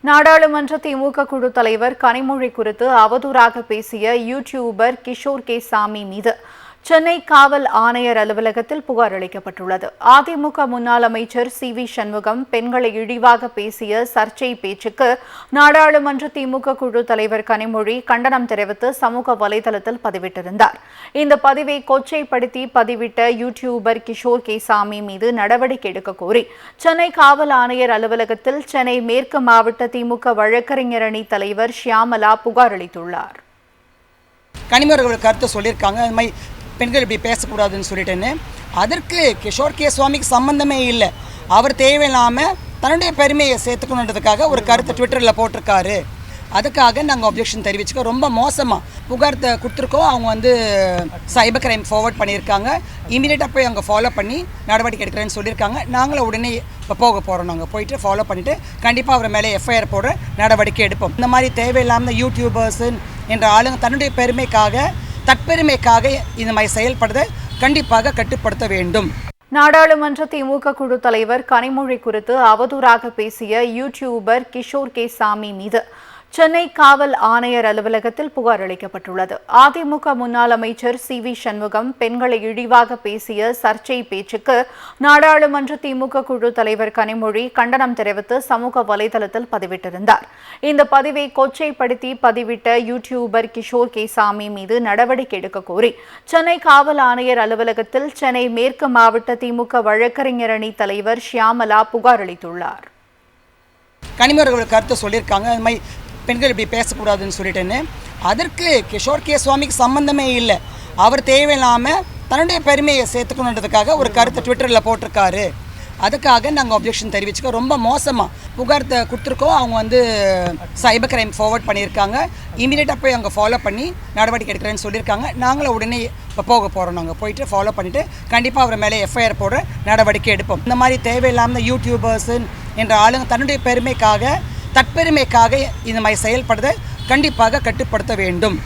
நாடாளுமன்ற திமுக குழு தலைவர் கனிமொழி குறித்து அவதூறாக பேசிய யூடியூபர் கிஷோர் கே சாமி மீது சென்னை காவல் ஆணையர் அலுவலகத்தில் புகார் அளிக்கப்பட்டுள்ளது. அதிமுக முன்னாள் அமைச்சர் சி.வி. சண்முகம் பெண்களை இழிவாக பேசிய சர்ச்சை பேச்சுக்கு நாடாளுமன்ற திமுக குழு தலைவர் கனிமொழி கண்டனம் தெரிவித்து சமூக வலைதளத்தில் பதிவிட்டிருந்தார். இந்த பதிவை கொச்சைப்படுத்தி பதிவிட்ட யூடியூபர் கிஷோர் கே சாமி மீது நடவடிக்கை எடுக்க கோரி சென்னை காவல் ஆணையர் அலுவலகத்தில் சென்னை மேற்கு மாவட்ட திமுக வழக்கறிஞர் அணி தலைவர் ஷியாமலா புகார் அளித்துள்ளார். கனிமொழி கருத்து சொல்லியிருக்காங்க, பெண்கள் இப்படி பேசக்கூடாதுன்னு சொல்லிட்டேன்னு. அதற்கு கிஷோர் கே சுவாமிக்கு சம்பந்தமே இல்லை. அவர் தேவையில்லாமல் தன்னுடைய பெருமையை சேர்த்துக்கணுன்றதுக்காக ஒரு கருத்தை ட்விட்டரில் போட்டிருக்காரு. அதுக்காக நாங்கள் அப்ஜெக்ஷன் தெரிவிச்சுக்கோ. ரொம்ப மோசமாக புகார் கொடுத்துருக்கோம். அவங்க சைபர் கிரைம் ஃபார்வர்ட் பண்ணியிருக்காங்க. இமீடியட்டாக போய் அவங்க ஃபாலோ பண்ணி நடவடிக்கை எடுக்கிறேன்னு சொல்லியிருக்காங்க. நாங்களும் உடனே இப்போ போக போகிறோம். நாங்கள் போயிட்டு ஃபாலோ பண்ணிவிட்டு கண்டிப்பாக அவர் மேலே எஃப்ஐஆர் போடுற நடவடிக்கை எடுப்போம். இந்த மாதிரி தேவையில்லாமல் யூடியூபர்ஸு என்ற ஆளுங்க தன்னுடைய பெருமைக்காக தற்பெருமைக்காக இந்த மாதிரி செயல்படுறதை கண்டிப்பாக கட்டுப்படுத்த வேண்டும். நாடாளுமன்ற திமுக குழு தலைவர் கனிமொழி குறித்து அவதூறாக பேசிய யூடியூபர் கிஷோர் கே சாமி மீது சென்னை காவல் ஆணையர் அலுவலகத்தில் புகார் அளிக்கப்பட்டுள்ளது. அதிமுக முன்னாள் அமைச்சர் சி.வி. சண்முகம் பெண்களை இழிவாக பேசிய சர்ச்சை பேச்சுக்கு நாடாளுமன்ற திமுக குழு தலைவர் கனிமொழி கண்டனம் தெரிவித்து சமூக வலைதளத்தில் பதிவிட்டிருந்தார். இந்த பதிவை கொச்சைப்படுத்தி பதிவிட்ட யூடியூபர் கிஷோர் கே சாமி மீது நடவடிக்கை எடுக்க கோரி சென்னை காவல் ஆணையர் அலுவலகத்தில் சென்னை மேற்கு மாவட்ட திமுக வழக்கறிஞர் அணி தலைவர் ஷியாமலா புகார் அளித்துள்ளார். கனிமொழி கருத்து சொல்லியிருக்காங்க, பெண்கள் இப்படி பேசக்கூடாதுன்னு சொல்லிட்டேன்னு. அதற்கு கிஷோர் கே சுவாமிக்கு சம்பந்தமே இல்லை. அவர் தேவையில்லாமல் தன்னுடைய பெருமையை சேர்த்துக்கணுன்றதுக்காக ஒரு கருத்தை ட்விட்டரில் போட்டிருக்காரு. அதுக்காக நாங்கள் அப்ஜெக்ஷன் தெரிவிச்சுக்கோ. ரொம்ப மோசமாக புகார் கொடுத்துருக்கோம். அவங்க சைபர் கிரைம் ஃபார்வர்ட் பண்ணியிருக்காங்க. இமீடியட்டாக போய் அவங்க ஃபாலோ பண்ணி நடவடிக்கை எடுக்கிறேன்னு சொல்லியிருக்காங்க. நாங்களும் உடனே இப்போ போக போகிறோம். நாங்கள் போயிட்டு ஃபாலோ பண்ணிவிட்டு கண்டிப்பாக அவர் மேலே எஃப்ஐஆர் போடுற நடவடிக்கை எடுப்போம். இந்த மாதிரி தேவையில்லாமல் யூடியூபர்ஸு என்ற ஆளுங்க தன்னுடைய பெருமைக்காக தற்பெருமைக்காக இந்த மாதிரி செயல்படுறதை கண்டிப்பாக கட்டுப்படுத்த வேண்டும்.